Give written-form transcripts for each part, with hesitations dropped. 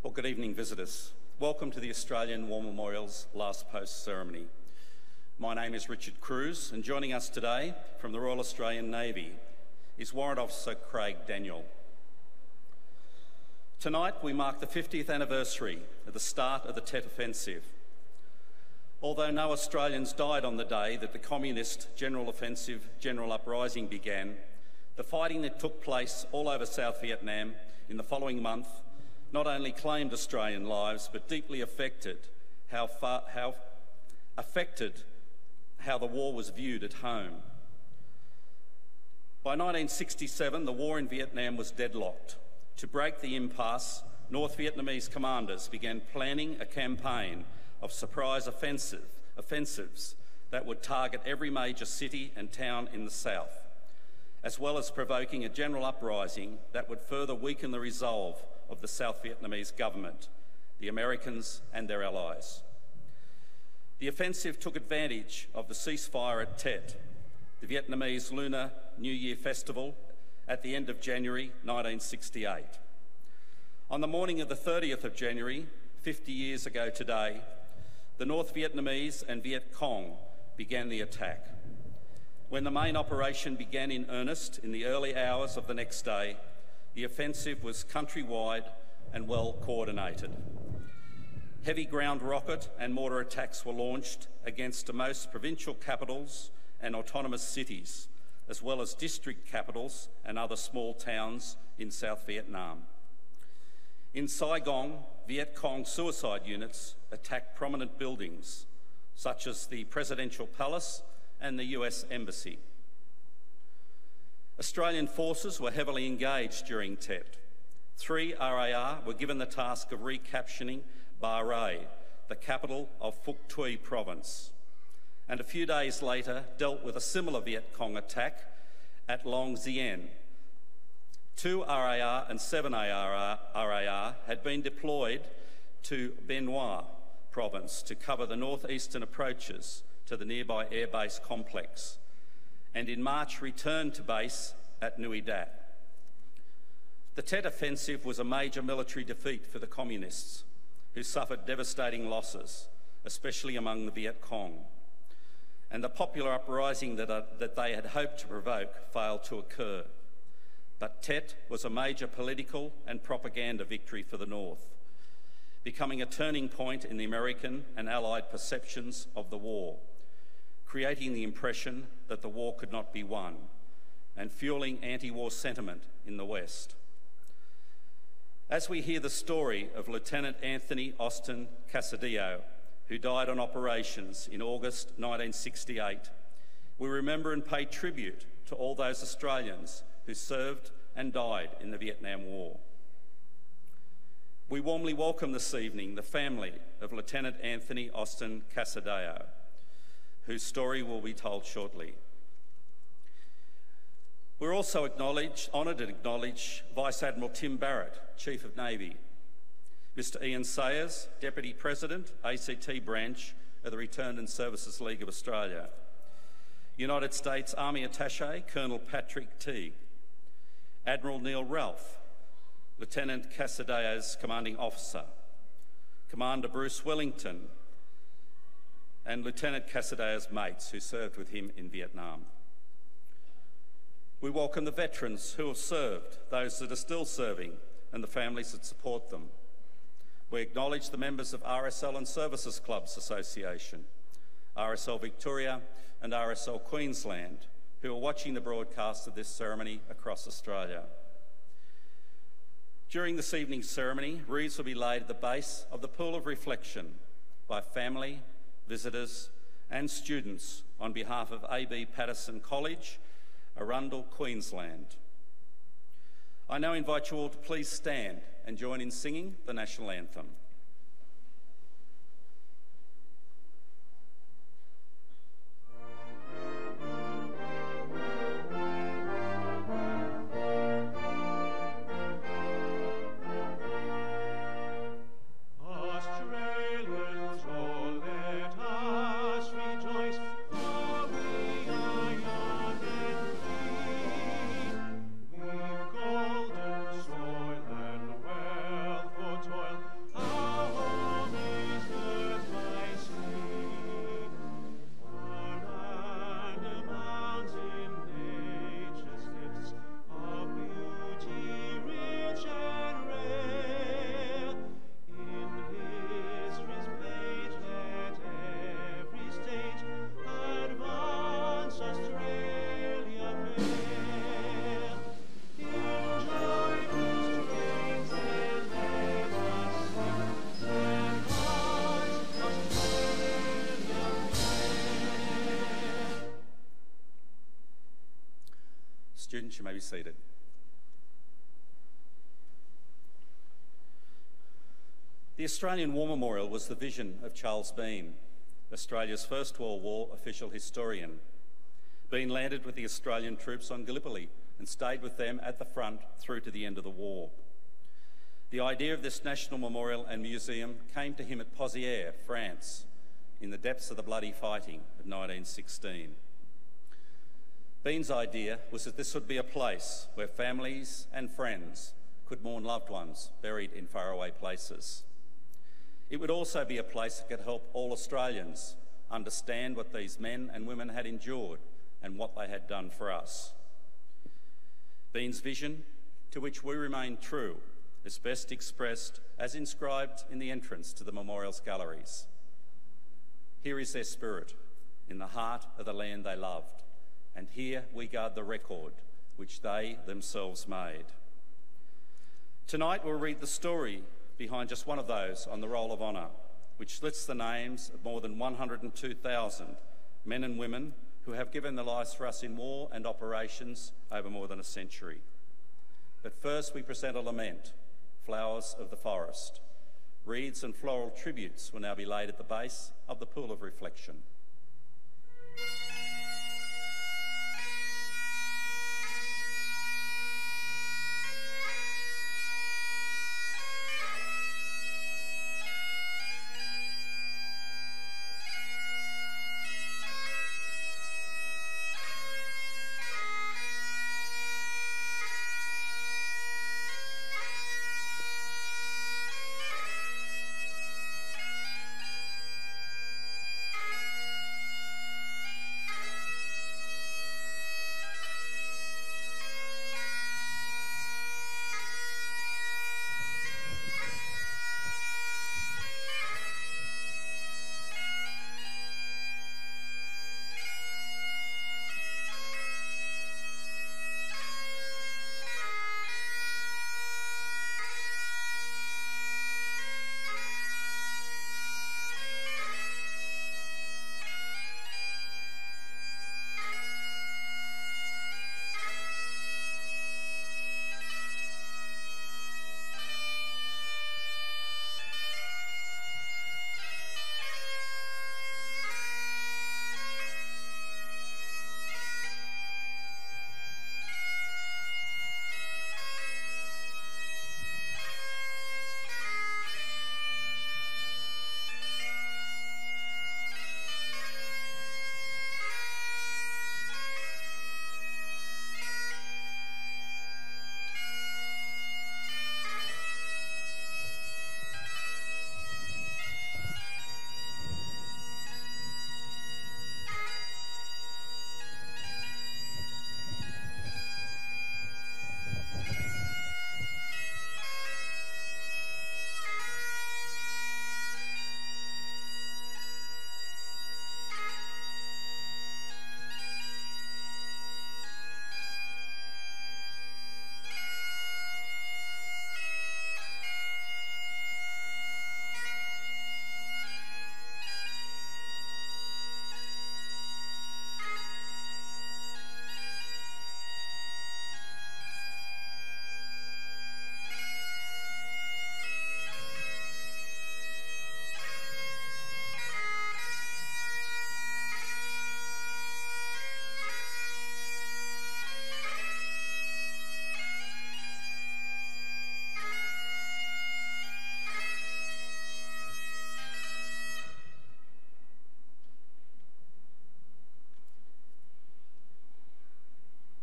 Well, good evening, visitors. Welcome to the Australian War Memorial's Last Post ceremony. My name is Richard Cruz, and joining us today from the Royal Australian Navy is Warrant Officer Craig Daniel. Tonight, we mark the 50th anniversary of the start of the Tet Offensive. Although no Australians died on the day that the Communist General Offensive General Uprising began, the fighting that took place all over South Vietnam in the following month not only claimed Australian lives, but deeply affected how the war was viewed at home. By 1967, the war in Vietnam was deadlocked. To break the impasse, North Vietnamese commanders began planning a campaign of surprise offensives that would target every major city and town in the south, as well as provoking a general uprising that would further weaken the resolve of the South Vietnamese government, the Americans and their allies. The offensive took advantage of the ceasefire at Tet, the Vietnamese Lunar New Year festival, at the end of January 1968. On the morning of the 30th of January, 50 years ago today, the North Vietnamese and Viet Cong began the attack. When the main operation began in earnest in the early hours of the next day, the offensive was countrywide and well coordinated. Heavy ground rocket and mortar attacks were launched against most provincial capitals and autonomous cities, as well as district capitals and other small towns in South Vietnam. In Saigon, Viet Cong suicide units attacked prominent buildings, such as the Presidential Palace and the US Embassy. Australian forces were heavily engaged during Tet. 3 RAR were given the task of recapturing Ba Ray, the capital of Phuoc Tuy province, and a few days later dealt with a similar Viet Cong attack at Long Dien. 2 RAR and 7 RAR had been deployed to Bien Hoa province to cover the northeastern approaches to the nearby airbase complex, and in March returned to base at Nui Dat. The Tet Offensive was a major military defeat for the Communists, who suffered devastating losses, especially among the Viet Cong, and the popular uprising that they had hoped to provoke failed to occur. But Tet was a major political and propaganda victory for the North, becoming a turning point in the American and Allied perceptions of the war, creating the impression that the war could not be won, and fueling anti-war sentiment in the West. As we hear the story of Lieutenant Anthony Austin Casadio, who died on operations in August 1968, we remember and pay tribute to all those Australians who served and died in the Vietnam War. We warmly welcome this evening the family of Lieutenant Anthony Austin Casadio, whose story will be told shortly. We're also honoured to acknowledge Vice Admiral Tim Barrett, Chief of Navy, Mr Ian Sayers, Deputy President, ACT Branch of the Returned and Services League of Australia, United States Army Attaché Colonel Patrick Teague, Admiral Neil Ralph, Lieutenant Casadio's Commanding Officer, Commander Bruce Wellington, and Lieutenant Casadio's mates who served with him in Vietnam. We welcome the veterans who have served, those that are still serving, and the families that support them. We acknowledge the members of RSL and Services Clubs Association, RSL Victoria and RSL Queensland, who are watching the broadcast of this ceremony across Australia. During this evening's ceremony, wreaths will be laid at the base of the Pool of Reflection by family, visitors and students on behalf of A.B. Patterson College, Arundel, Queensland. I now invite you all to please stand and join in singing the National Anthem. Golden soil and wealth for toil, You may be seated. The Australian War Memorial was the vision of Charles Bean, Australia's First World War official historian. Bean landed with the Australian troops on Gallipoli and stayed with them at the front through to the end of the war. The idea of this national memorial and museum came to him at Pozières, France, in the depths of the bloody fighting of 1916. Bean's idea was that this would be a place where families and friends could mourn loved ones buried in faraway places. It would also be a place that could help all Australians understand what these men and women had endured and what they had done for us. Bean's vision, to which we remain true, is best expressed as inscribed in the entrance to the memorial's galleries. Here is their spirit, in the heart of the land they loved, and here we guard the record which they themselves made. Tonight we'll read the story behind just one of those on the Roll of Honour, which lists the names of more than 102,000 men and women who have given their lives for us in war and operations over more than a century. But first we present a lament, Flowers of the Forest. Wreaths and floral tributes will now be laid at the base of the Pool of Reflection.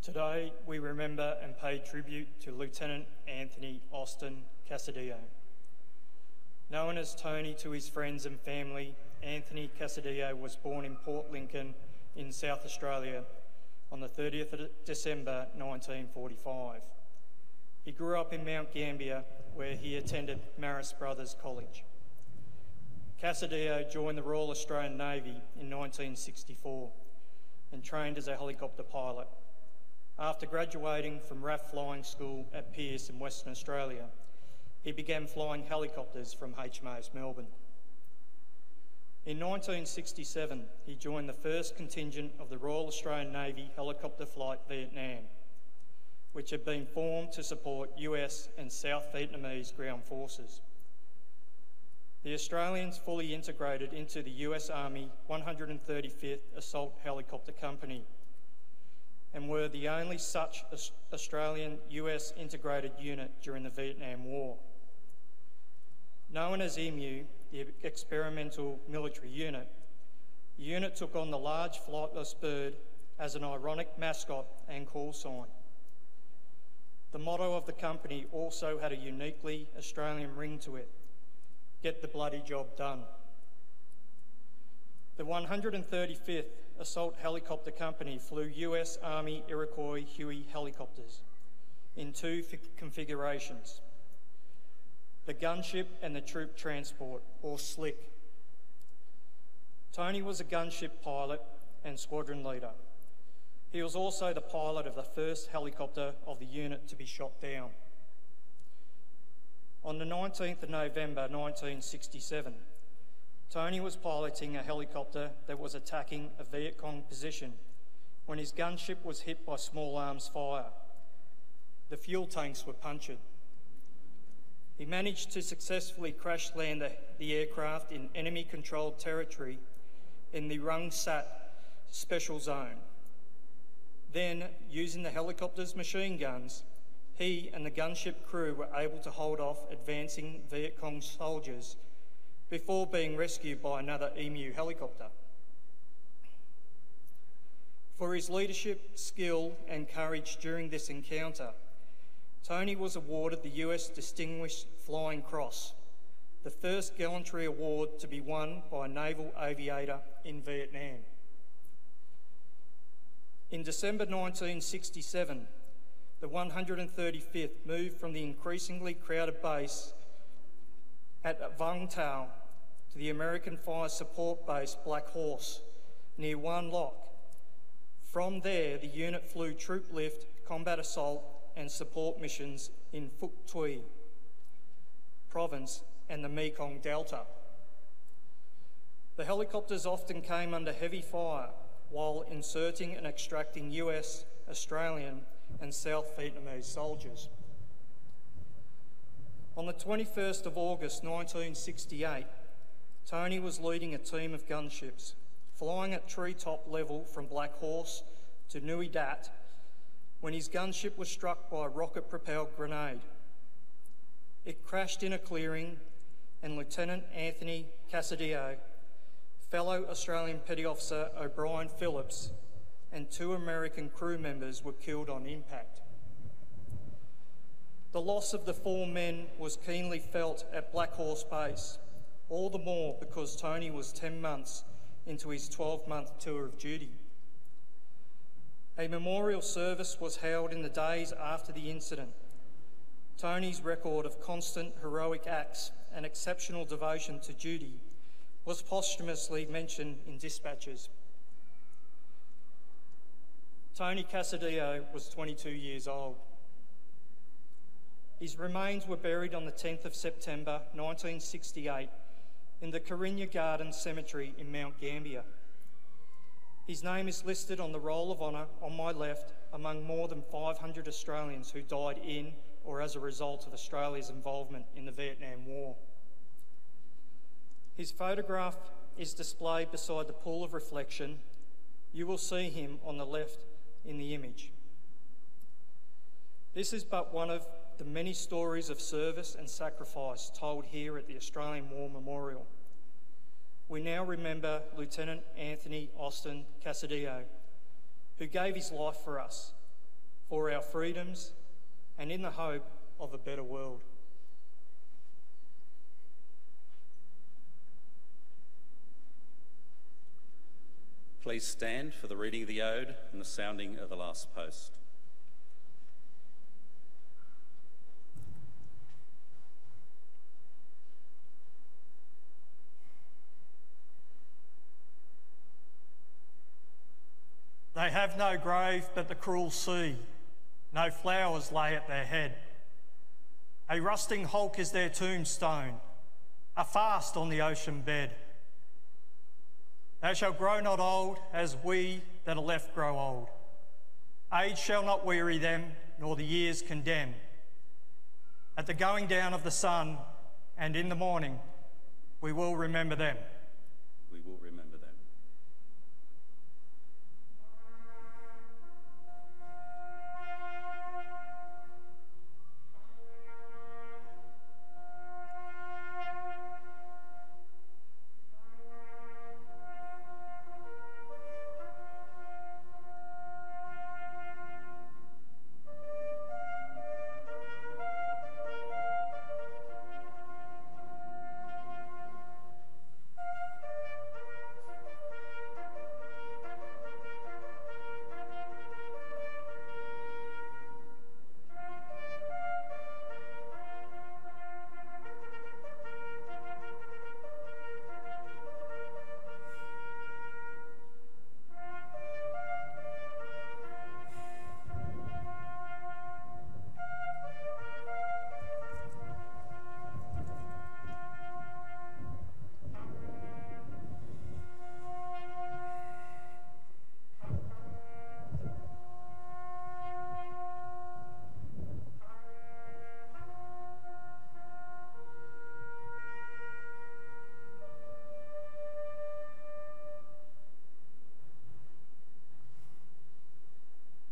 Today we remember and pay tribute to Lieutenant Anthony Austin Casadio. Known as Tony to his friends and family, Anthony Casadio was born in Port Lincoln in South Australia on the 30th of December 1945. He grew up in Mount Gambier, where he attended Marist Brothers College. Casadio joined the Royal Australian Navy in 1964 and trained as a helicopter pilot. After graduating from RAF Flying School at Pearce in Western Australia, he began flying helicopters from HMAS Melbourne. In 1967, he joined the first contingent of the Royal Australian Navy Helicopter Flight Vietnam. which had been formed to support US and South Vietnamese ground forces. The Australians fully integrated into the US Army 135th Assault Helicopter Company and were the only such Australian-US integrated unit during the Vietnam War. Known as EMU, the Experimental Military Unit, the unit took on the large flightless bird as an ironic mascot and call sign. The motto of the company also had a uniquely Australian ring to it: "Get the bloody job done." The 135th Assault Helicopter Company flew US Army Iroquois Huey helicopters in two configurations: the gunship and the troop transport, or SLIC. Tony was a gunship pilot and squadron leader. He was also the pilot of the first helicopter of the unit to be shot down. On the 19th of November 1967, Tony was piloting a helicopter that was attacking a Viet Cong position when his gunship was hit by small arms fire. The fuel tanks were punctured. He managed to successfully crash land the aircraft in enemy-controlled territory in the Rung Sat Special Zone. Then, using the helicopter's machine guns, he and the gunship crew were able to hold off advancing Viet Cong soldiers before being rescued by another EMU helicopter. For his leadership, skill and courage during this encounter, Tony was awarded the US Distinguished Flying Cross, the first gallantry award to be won by a naval aviator in Vietnam. In December 1967, the 135th moved from the increasingly crowded base at Vung Tau to the American Fire Support Base Black Horse near Wan Loc. From there, the unit flew troop lift, combat assault and support missions in Phuc Tuy Province and the Mekong Delta. The helicopters often came under heavy fire while inserting and extracting US, Australian and South Vietnamese soldiers. On the 21st of August 1968, Tony was leading a team of gunships, flying at treetop level from Black Horse to Nui Dat, when his gunship was struck by a rocket-propelled grenade. It crashed in a clearing, and Lieutenant Anthony Casadio, fellow Australian Petty Officer O'Brien Phillips, and 2 American crew members were killed on impact. The loss of the 4 men was keenly felt at Black Horse Base, all the more because Tony was 10 months into his 12-month tour of duty. A memorial service was held in the days after the incident. Tony's record of constant heroic acts and exceptional devotion to duty was posthumously mentioned in dispatches. Tony Casadio was 22 years old. His remains were buried on the 10th of September 1968 in the Carinya Gardens Cemetery in Mount Gambier. His name is listed on the Roll of Honour on my left among more than 500 Australians who died in or as a result of Australia's involvement in the Vietnam War. His photograph is displayed beside the pool of reflection. You will see him on the left in the image. This is but one of the many stories of service and sacrifice told here at the Australian War Memorial. We now remember Lieutenant Anthony Austin Casadio, who gave his life for us, for our freedoms, and in the hope of a better world. Please stand for the reading of the ode and the sounding of the last post. They have no grave but the cruel sea, no flowers lay at their head. A rusting hulk is their tombstone, a fast on the ocean bed. They shall grow not old as we that are left grow old. Age shall not weary them, nor the years condemn. At the going down of the sun and in the morning, we will remember them. We will remember them.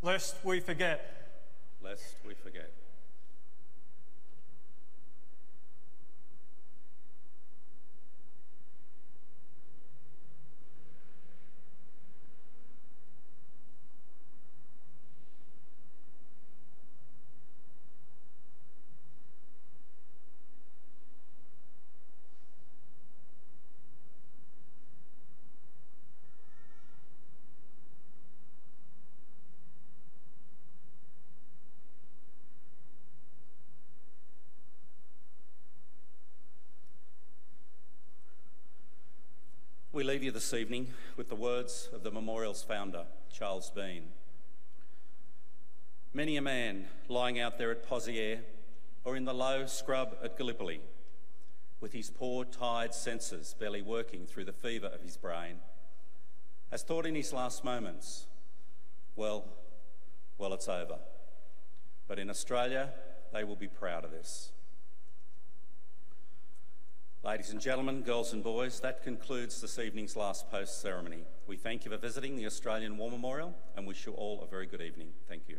Lest we forget. Lest we forget. We leave you this evening with the words of the memorial's founder, Charles Bean. Many a man lying out there at Poziere or in the low scrub at Gallipoli, with his poor, tired senses barely working through the fever of his brain, has thought in his last moments, well, it's over. But in Australia, they will be proud of this. Ladies and gentlemen, girls and boys, that concludes this evening's last post ceremony. We thank you for visiting the Australian War Memorial and wish you all a very good evening. Thank you.